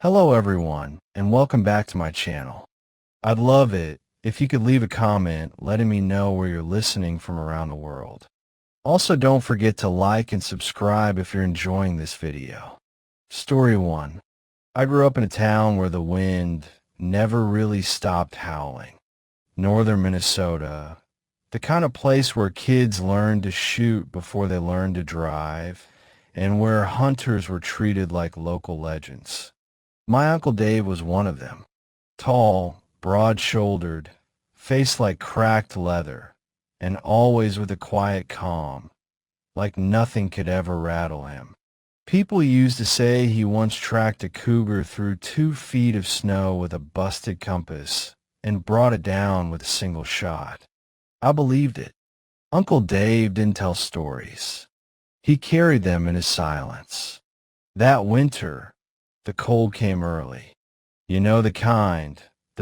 Hello everyone, and welcome back to my channel. I'd love it if you could leave a comment letting me know where you're listening from around the world. Also, don't forget to like and subscribe if you're enjoying this video. Story 1. I grew up in a town where the wind never really stopped howling. Northern Minnesota, the kind of place where kids learned to shoot before they learned to drive, and where hunters were treated like local legends. My Uncle Dave was one of them. Tall, broad-shouldered, face like cracked leather, and always with a quiet calm, like nothing could ever rattle him. People used to say he once tracked a cougar through 2 feet of snow with a busted compass and brought it down with a single shot. I believed it. Uncle Dave didn't tell stories. He carried them in his silence. That winter, the cold came early. You know the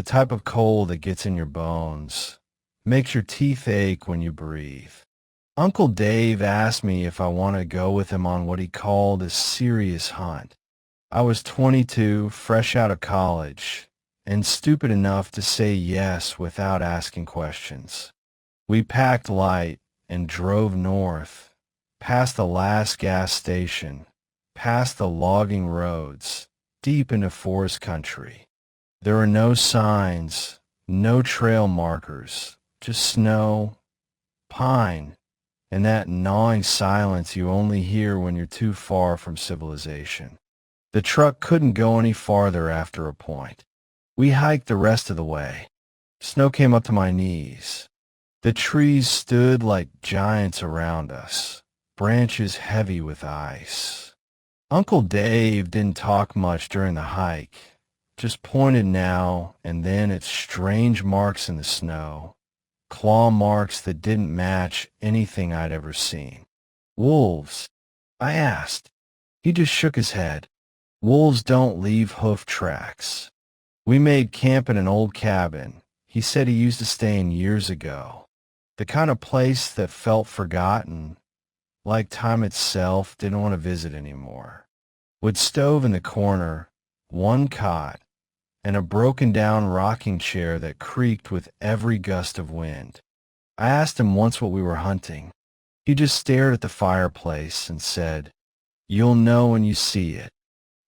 type of cold that gets in your bones, makes your teeth ache when you breathe. Uncle Dave asked me if I wanted to go with him on what he called a serious hunt. I was 22, fresh out of college, and stupid enough to say yes without asking questions. We packed light and drove north, past the last gas station, past the logging roads, deep into forest country. There were no signs, no trail markers, just snow, pine, and that gnawing silence you only hear when you're too far from civilization. The truck couldn't go any farther after a point. We hiked the rest of the way. Snow came up to my knees. The trees stood like giants around us, branches heavy with ice. Uncle Dave didn't talk much during the hike, just pointed now and then at strange marks in the snow, claw marks that didn't match anything I'd ever seen. Wolves? I asked. He just shook his head. Wolves don't leave hoof tracks. We made camp in an old cabin he said he used to stay in years ago. The kind of place that felt forgotten, like time itself didn't want to visit anymore. With stove in the corner, one cot, and a broken-down rocking chair that creaked with every gust of wind. I asked him once what we were hunting. He just stared at the fireplace and said, "You'll know when you see it."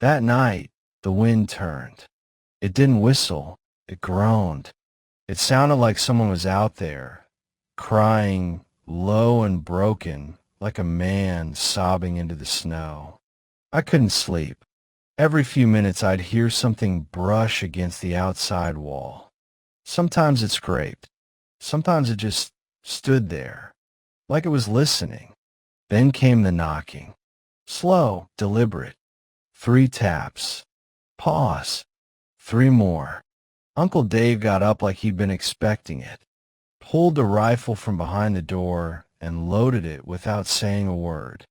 That night, the wind turned. It didn't whistle, it groaned. It sounded like someone was out there, crying low and broken, like a man sobbing into the snow. I couldn't sleep. Every few minutes I'd hear something brush against the outside wall. Sometimes it scraped. Sometimes it just stood there, like it was listening. Then came the knocking. Slow, deliberate. 3 taps. Pause. 3 more. Uncle Dave got up like he'd been expecting it, pulled the rifle from behind the door, and loaded it without saying a word.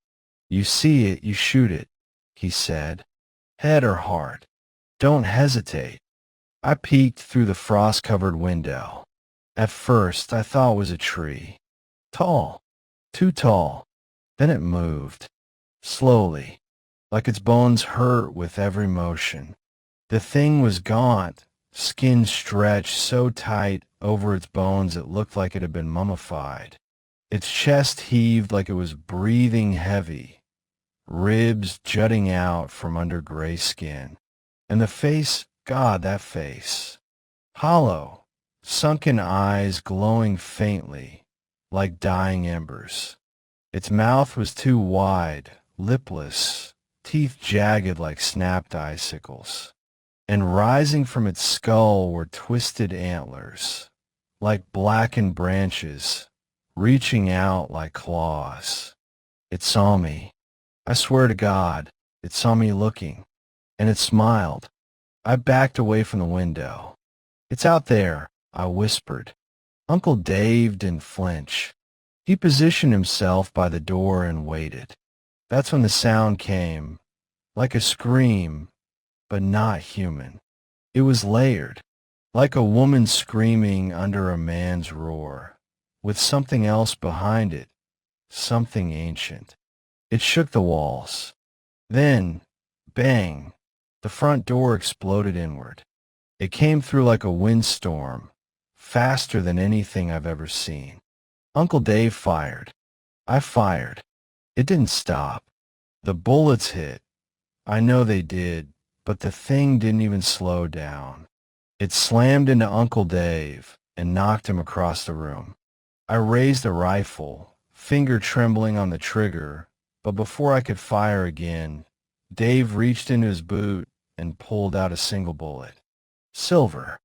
"You see it, you shoot it," he said. "Head or heart. Don't hesitate." I peeked through the frost-covered window. At first, I thought it was a tree. Tall. Too tall. Then it moved. Slowly, like its bones hurt with every motion. The thing was gaunt, skin stretched so tight over its bones it looked like it had been mummified. Its chest heaved like it was breathing heavy, ribs jutting out from under gray skin. And the face, God, that face. Hollow, sunken eyes glowing faintly, like dying embers. Its mouth was too wide, lipless, teeth jagged like snapped icicles. And rising from its skull were twisted antlers, like blackened branches, reaching out like claws. It saw me. I swear to God, it saw me looking, and it smiled. I backed away from the window. "It's out there," I whispered. Uncle Dave didn't flinch. He positioned himself by the door and waited. That's when the sound came, like a scream, but not human. It was layered, like a woman screaming under a man's roar, with something else behind it, something ancient. It shook the walls. Then, bang, The front door exploded inward. It came through like a windstorm, faster than anything I've ever seen. Uncle Dave fired. I fired. It didn't stop. The bullets hit. I know they did, but the thing didn't even slow down. It slammed into Uncle Dave and knocked him across the room. I raised a rifle, finger trembling on the trigger, but before I could fire again, Dave reached into his boot and pulled out a single bullet. Silver.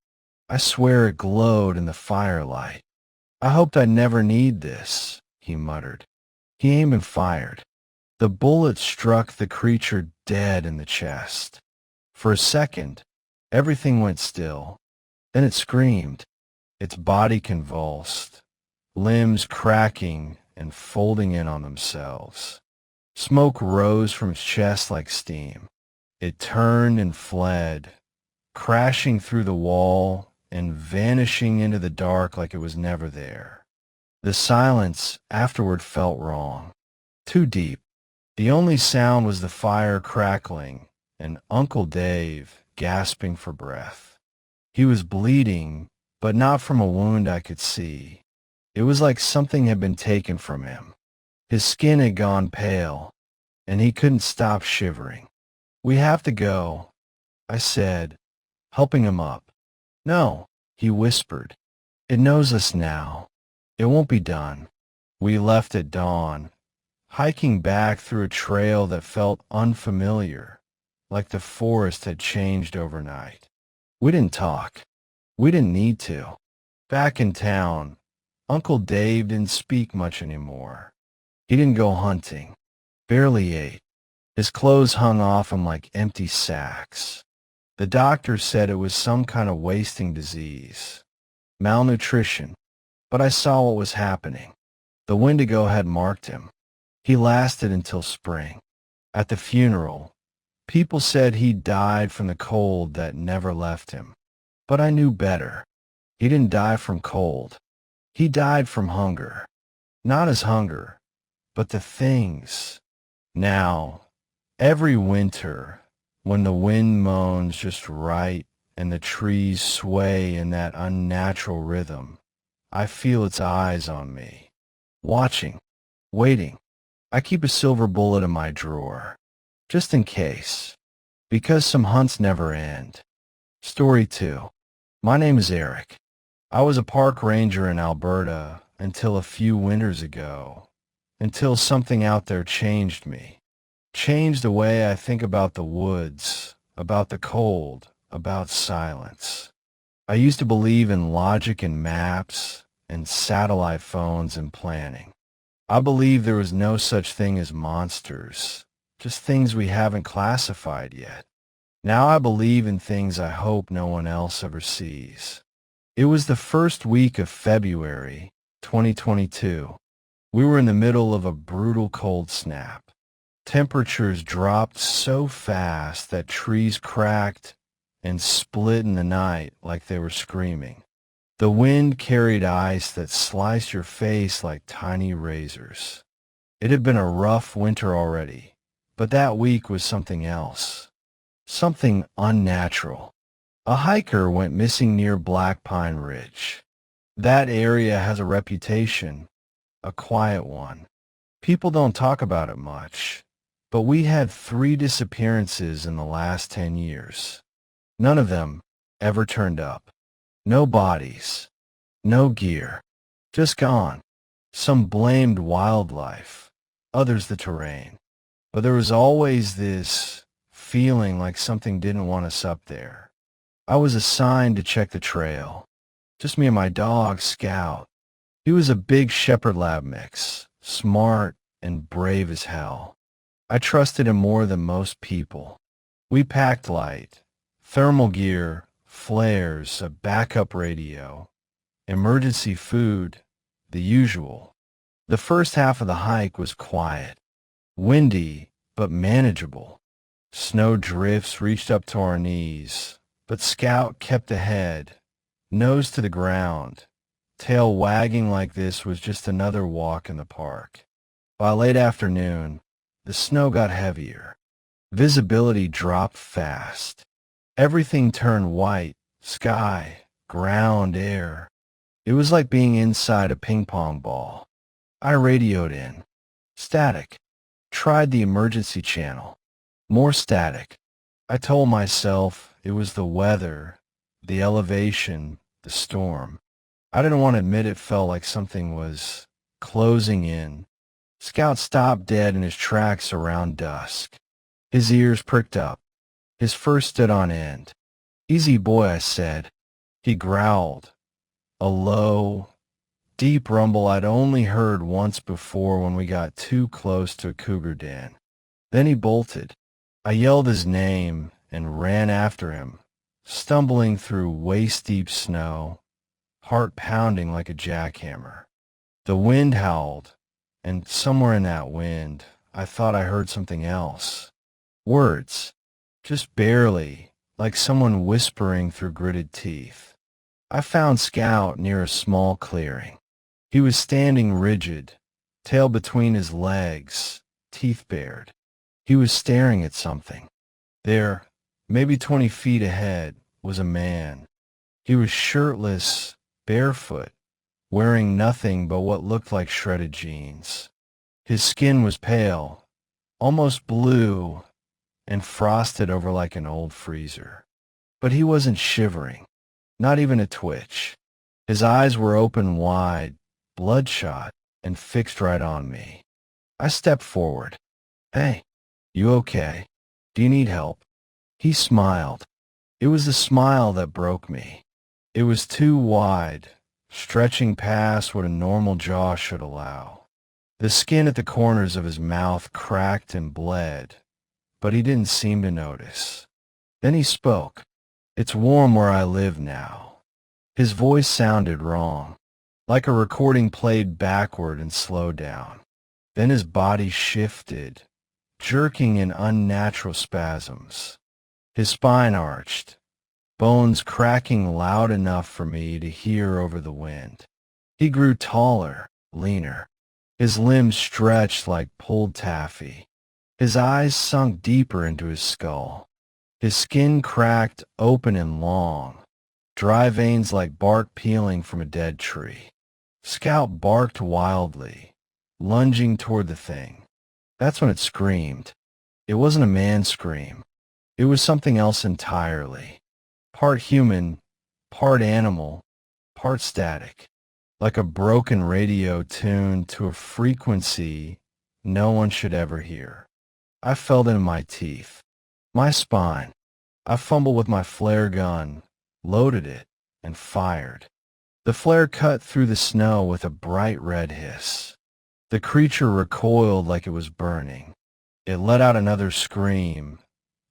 I swear it glowed in the firelight. I hoped I'd never need this, he muttered. He aimed and fired. The bullet struck the creature dead in the chest. For a second, everything went still. Then it screamed. Its body convulsed, limbs cracking and folding in on themselves. Smoke rose from its chest like steam. It turned and fled, crashing through the wall and vanishing into the dark like it was never there. The silence afterward felt wrong, too deep. The only sound was the fire crackling and Uncle Dave gasping for breath. He was bleeding, but not from a wound I could see. It was like something had been taken from him. His skin had gone pale, and he couldn't stop shivering. "We have to go," I said, helping him up. "No," he whispered. "It knows us now. It won't be done." We left at dawn, hiking back through a trail that felt unfamiliar, like the forest had changed overnight. We didn't talk. We didn't need to. Back in town, Uncle Dave didn't speak much anymore. He didn't go hunting, barely ate. His clothes hung off him like empty sacks. The doctor said it was some kind of wasting disease, malnutrition, but I saw what was happening. The Wendigo had marked him. He lasted until spring. At the funeral, people said he died from the cold that never left him. But I knew better. He didn't die from cold. He died from hunger. Not his hunger, but the things. Now, every winter, when the wind moans just right and the trees sway in that unnatural rhythm, I feel its eyes on me, watching, waiting. I keep a silver bullet in my drawer, just in case, because some hunts never end. Story 2. My name is Eric. I was a park ranger in Alberta until a few winters ago, until something out there changed me. Changed the way I think about the woods, about the cold, about silence. I used to believe in logic and maps and satellite phones and planning. I believed there was no such thing as monsters, just things we haven't classified yet. Now I believe in things I hope no one else ever sees. It was the first week of February, 2022. We were in the middle of a brutal cold snap. Temperatures dropped so fast that trees cracked and split in the night like they were screaming. The wind carried ice that sliced your face like tiny razors. It had been a rough winter already, but that week was something else. Something unnatural. A hiker went missing near Black Pine Ridge. That area has a reputation, a quiet one. People don't talk about it much, but we had 3 disappearances in the last 10 years. None of them ever turned up. No bodies, no gear, just gone. Some blamed wildlife, others the terrain. But there was always this feeling like something didn't want us up there. I was assigned to check the trail. Just me and my dog, Scout. He was a big shepherd lab mix, smart and brave as hell. I trusted him more than most people. We packed light, thermal gear, flares, a backup radio, emergency food, the usual. The first half of the hike was quiet, windy, but manageable. Snow drifts reached up to our knees, but Scout kept ahead, nose to the ground, tail wagging like this was just another walk in the park. By late afternoon, the snow got heavier. Visibility dropped fast. Everything turned white, sky, ground, air. It was like being inside a ping pong ball. I radioed in. Static. Tried the emergency channel. More static. I told myself it was the weather, the elevation, the storm. I didn't want to admit it felt like something was closing in. Scout stopped dead in his tracks around dusk. His ears pricked up. His fur stood on end. "Easy, boy," I said. He growled. A low, deep rumble I'd only heard once before when we got too close to a cougar den. Then he bolted. I yelled his name and ran after him, stumbling through waist-deep snow, heart pounding like a jackhammer. The wind howled, and somewhere in that wind, I thought I heard something else. Words, just barely, like someone whispering through gritted teeth. I found Scout near a small clearing. He was standing rigid, tail between his legs, teeth bared. He was staring at something. There, maybe 20 feet ahead, was a man. He was shirtless, barefoot, wearing nothing but what looked like shredded jeans. His skin was pale, almost blue, and frosted over like an old freezer. But he wasn't shivering, not even a twitch. His eyes were open wide, bloodshot, and fixed right on me. I stepped forward. "Hey, you okay? Do you need help?" He smiled. It was the smile that broke me. It was too wide, stretching past what a normal jaw should allow. The skin at the corners of his mouth cracked and bled, but he didn't seem to notice. Then he spoke. "It's warm where I live now." His voice sounded wrong, like a recording played backward and slowed down. Then his body shifted, jerking in unnatural spasms. His spine arched, bones cracking loud enough for me to hear over the wind. He grew taller, leaner. His limbs stretched like pulled taffy. His eyes sunk deeper into his skull. His skin cracked open and long, dry veins like bark peeling from a dead tree. Scout barked wildly, lunging toward the thing. That's when it screamed. It wasn't a man scream. It was something else entirely. Part human, part animal, part static. Like a broken radio tuned to a frequency no one should ever hear. I felt it in my teeth, my spine. I fumbled with my flare gun, loaded it, and fired. The flare cut through the snow with a bright red hiss. The creature recoiled like it was burning. It let out another scream,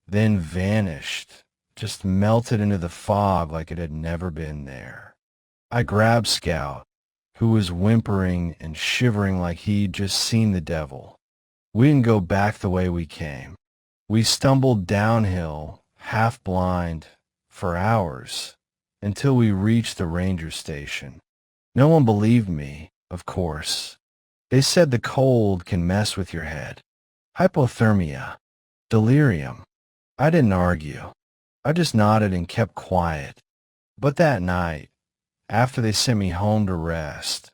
then vanished, just melted into the fog like it had never been there. I grabbed Scout, who was whimpering and shivering like he'd just seen the devil. We didn't go back the way we came. We stumbled downhill, half blind, for hours, until we reached the ranger station. No one believed me, of course. They said the cold can mess with your head. Hypothermia. Delirium. I didn't argue. I just nodded and kept quiet. But that night, after they sent me home to rest,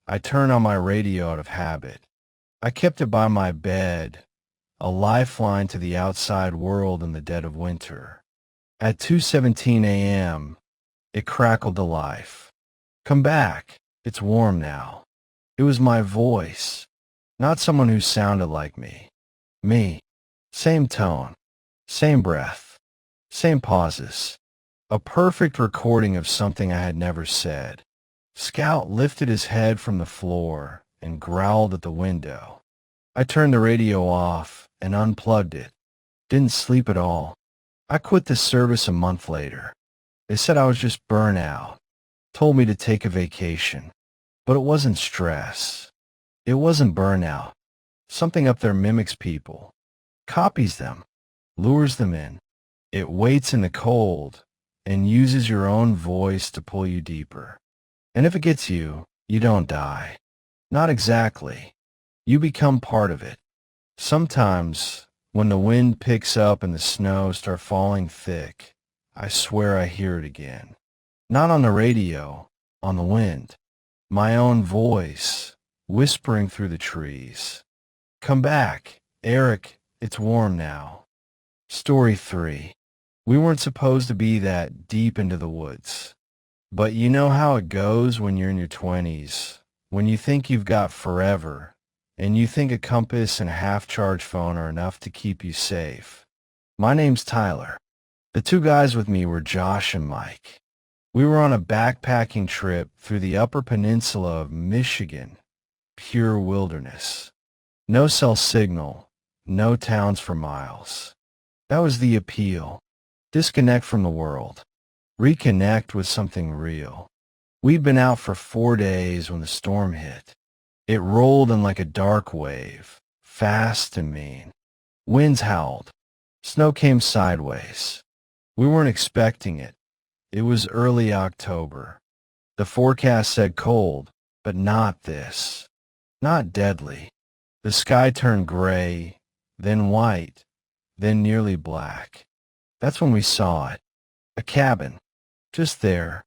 I turned on my radio out of habit. I kept it by my bed, a lifeline to the outside world in the dead of winter. At 2:17 a.m., it crackled to life. "Come back. It's warm now." It was my voice, not someone who sounded like me. Me. Same tone, same breath, same pauses. A perfect recording of something I had never said. Scout lifted his head from the floor and growled at the window. I turned the radio off and unplugged it. Didn't sleep at all. I quit the service a month later. They said I was just burnt out. Told me to take a vacation. But it wasn't stress. It wasn't burnout. Something up there mimics people, copies them, lures them in. It waits in the cold and uses your own voice to pull you deeper. And if it gets you, you don't die. Not exactly. You become part of it. Sometimes When the wind picks up and the snow start falling thick, I swear I hear it again. Not on the radio, on the wind. My own voice, whispering through the trees. Come back, Eric, it's warm now. Story 3. We weren't supposed to be that deep into the woods. But you know how it goes when you're in your 20s, when you think you've got forever, and you think a compass and a half-charged phone are enough to keep you safe. My name's Tyler. The two guys with me were Josh and Mike. We were on a backpacking trip through the Upper Peninsula of Michigan, pure wilderness. No cell signal, no towns for miles. That was the appeal. Disconnect from the world. Reconnect with something real. We'd been out for 4 days when the storm hit. It rolled in like a dark wave, fast and mean. Winds howled. Snow came sideways. We weren't expecting it. It was early October. The forecast said cold, but not this. Not deadly. The sky turned gray, then white, then nearly black. That's when we saw it. A cabin. Just there.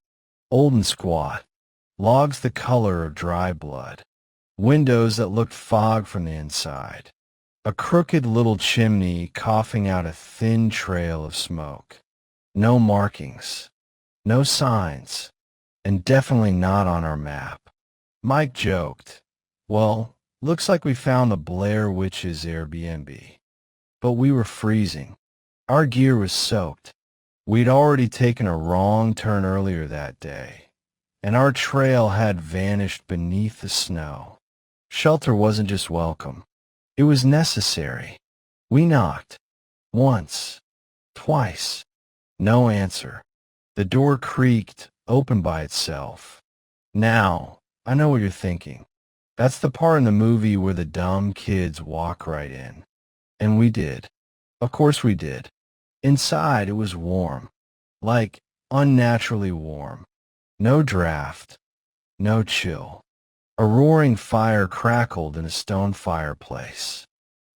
Old and squat. Logs the color of dry blood. Windows that looked fog from the inside. A crooked little chimney coughing out a thin trail of smoke. No markings. No signs. And definitely not on our map. Mike joked, "Well, looks like we found the Blair Witch's Airbnb." But we were freezing. Our gear was soaked. We'd already taken a wrong turn earlier that day, and our trail had vanished beneath the snow. Shelter wasn't just welcome. It was necessary. We knocked. Once. Twice. No answer. The door creaked, opened by itself. Now, I know what you're thinking. That's the part in the movie where the dumb kids walk right in. And we did. Of course we did. Inside, it was warm. Like, unnaturally warm. No draft. No chill. A roaring fire crackled in a stone fireplace.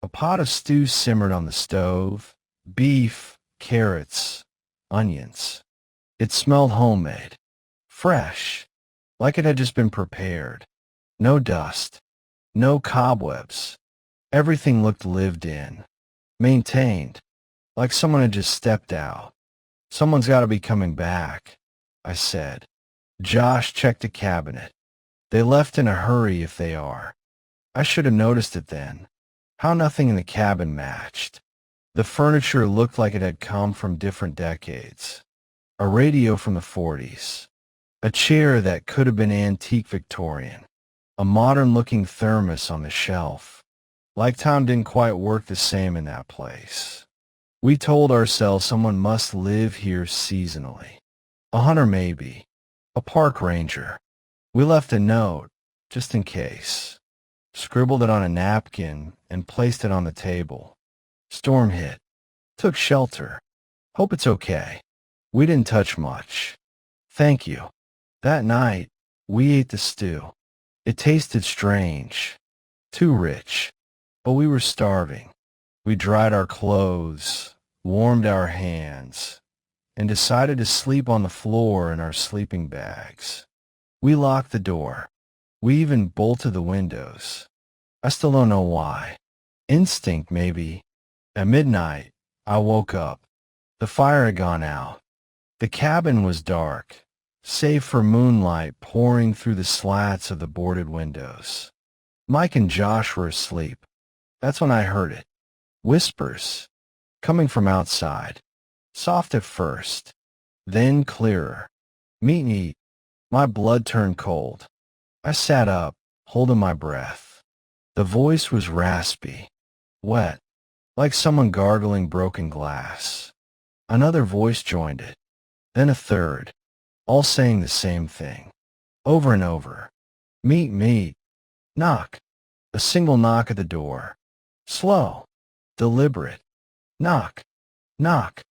A pot of stew simmered on the stove. Beef, carrots, onions. It smelled homemade. Fresh. Like it had just been prepared. No dust. No cobwebs. Everything looked lived in. Maintained. Like someone had just stepped out. Someone's got to be coming back, I said. Josh checked the cabinet. They left in a hurry if they are. I should have noticed it then. How nothing in the cabin matched. The furniture looked like it had come from different decades. A radio from the 40s. A chair that could have been antique Victorian. A modern-looking thermos on the shelf. Like time didn't quite work the same in that place. We told ourselves someone must live here seasonally. A hunter maybe. A park ranger. We left a note, just in case. Scribbled it on a napkin and placed it on the table. Storm hit. Took shelter. Hope it's okay. We didn't touch much. Thank you. That night, we ate the stew. It tasted strange. Too rich. But we were starving. We dried our clothes, warmed our hands, and decided to sleep on the floor in our sleeping bags. We locked the door. We even bolted the windows. I still don't know why. Instinct, maybe. At midnight, I woke up. The fire had gone out. The cabin was dark, save for moonlight pouring through the slats of the boarded windows. Mike and Josh were asleep. That's when I heard it. Whispers, coming from outside. Soft at first, then clearer. Meet and eat. My blood turned cold. I sat up, holding my breath. The voice was raspy, wet, like someone gargling broken glass. Another voice joined it, then a third, all saying the same thing, over and over. Meet, meet. Knock. A single knock at the door. Slow. Deliberate. Knock. Knock.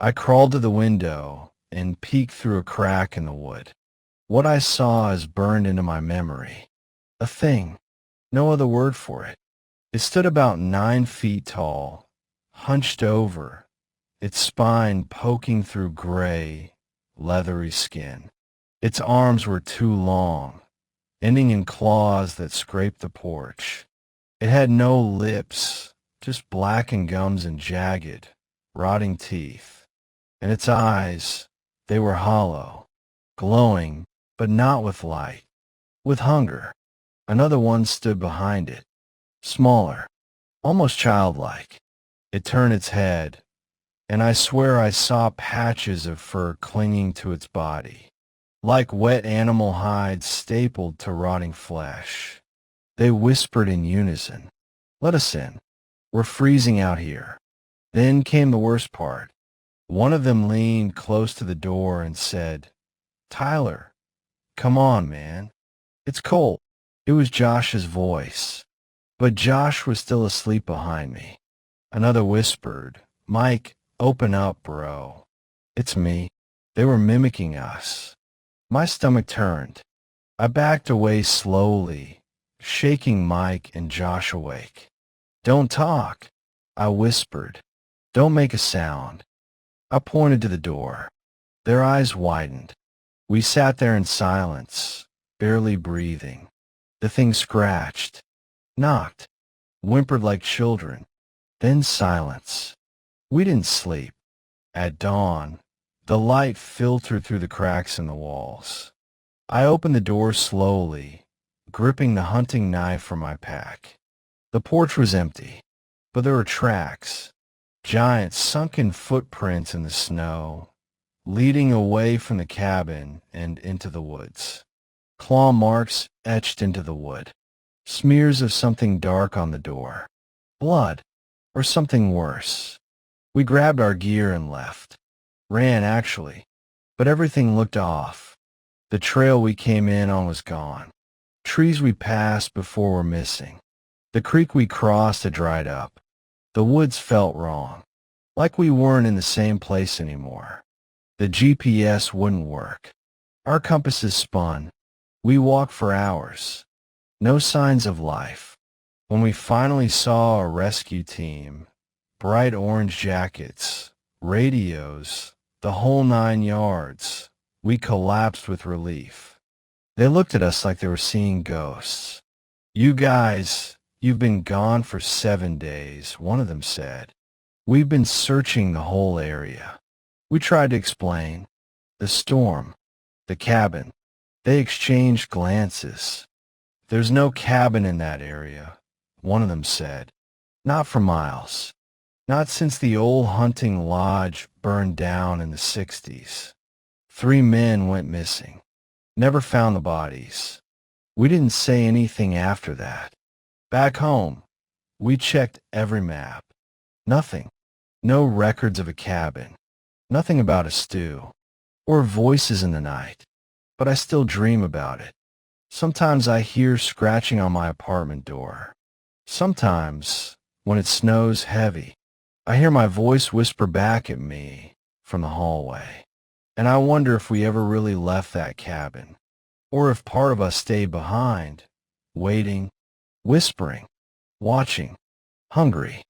I crawled to the window and peeked through a crack in the wood. What I saw is burned into my memory. A thing. No other word for it. It stood about 9 feet tall, hunched over, its spine poking through gray, leathery skin. Its arms were too long, ending in claws that scraped the porch. It had no lips, just blackened gums and jagged, rotting teeth. And its eyes, they were hollow, glowing, but not with light, with hunger. Another one stood behind it, smaller, almost childlike. It turned its head, and I swear I saw patches of fur clinging to its body, like wet animal hides stapled to rotting flesh. They whispered in unison, "Let us in. We're freezing out here." Then came the worst part. One of them leaned close to the door and said, "Tyler, come on, man. It's cold." It was Josh's voice, but Josh was still asleep behind me. Another whispered, "Mike, open up, bro. It's me." They were mimicking us. My stomach turned. I backed away slowly, shaking Mike and Josh awake. "Don't talk," I whispered. "Don't make a sound." I pointed to the door. Their eyes widened. We sat there in silence, barely breathing. The thing scratched, knocked, whimpered like children. Then silence. We didn't sleep. At dawn, the light filtered through the cracks in the walls. I opened the door slowly, gripping the hunting knife from my pack. The porch was empty, but there were tracks, giant sunken footprints in the snow, leading away from the cabin and into the woods. Claw marks etched into the wood, smears of something dark on the door, blood, or something worse. We grabbed our gear and left. Ran, actually, but everything looked off. The trail we came in on was gone. Trees we passed before were missing. The creek we crossed had dried up. The woods felt wrong, like we weren't in the same place anymore. The GPS wouldn't work. Our compasses spun. We walked for hours. No signs of life. When we finally saw a rescue team, bright orange jackets, radios, the whole 9 yards, we collapsed with relief. They looked at us like they were seeing ghosts. "You guys, you've been gone for 7 days," one of them said. "We've been searching the whole area." We tried to explain. The storm, the cabin. They exchanged glances. "There's no cabin in that area," one of them said. "Not for miles. Not since the old hunting lodge burned down in the 60s. 3 men went missing. Never found the bodies." We didn't say anything after that. Back home, we checked every map. Nothing. No records of a cabin. Nothing about a stew. Or voices in the night. But I still dream about it. Sometimes I hear scratching on my apartment door. Sometimes, when it snows heavy, I hear my voice whisper back at me from the hallway. And I wonder if we ever really left that cabin, or if part of us stayed behind, waiting, whispering, watching, hungry.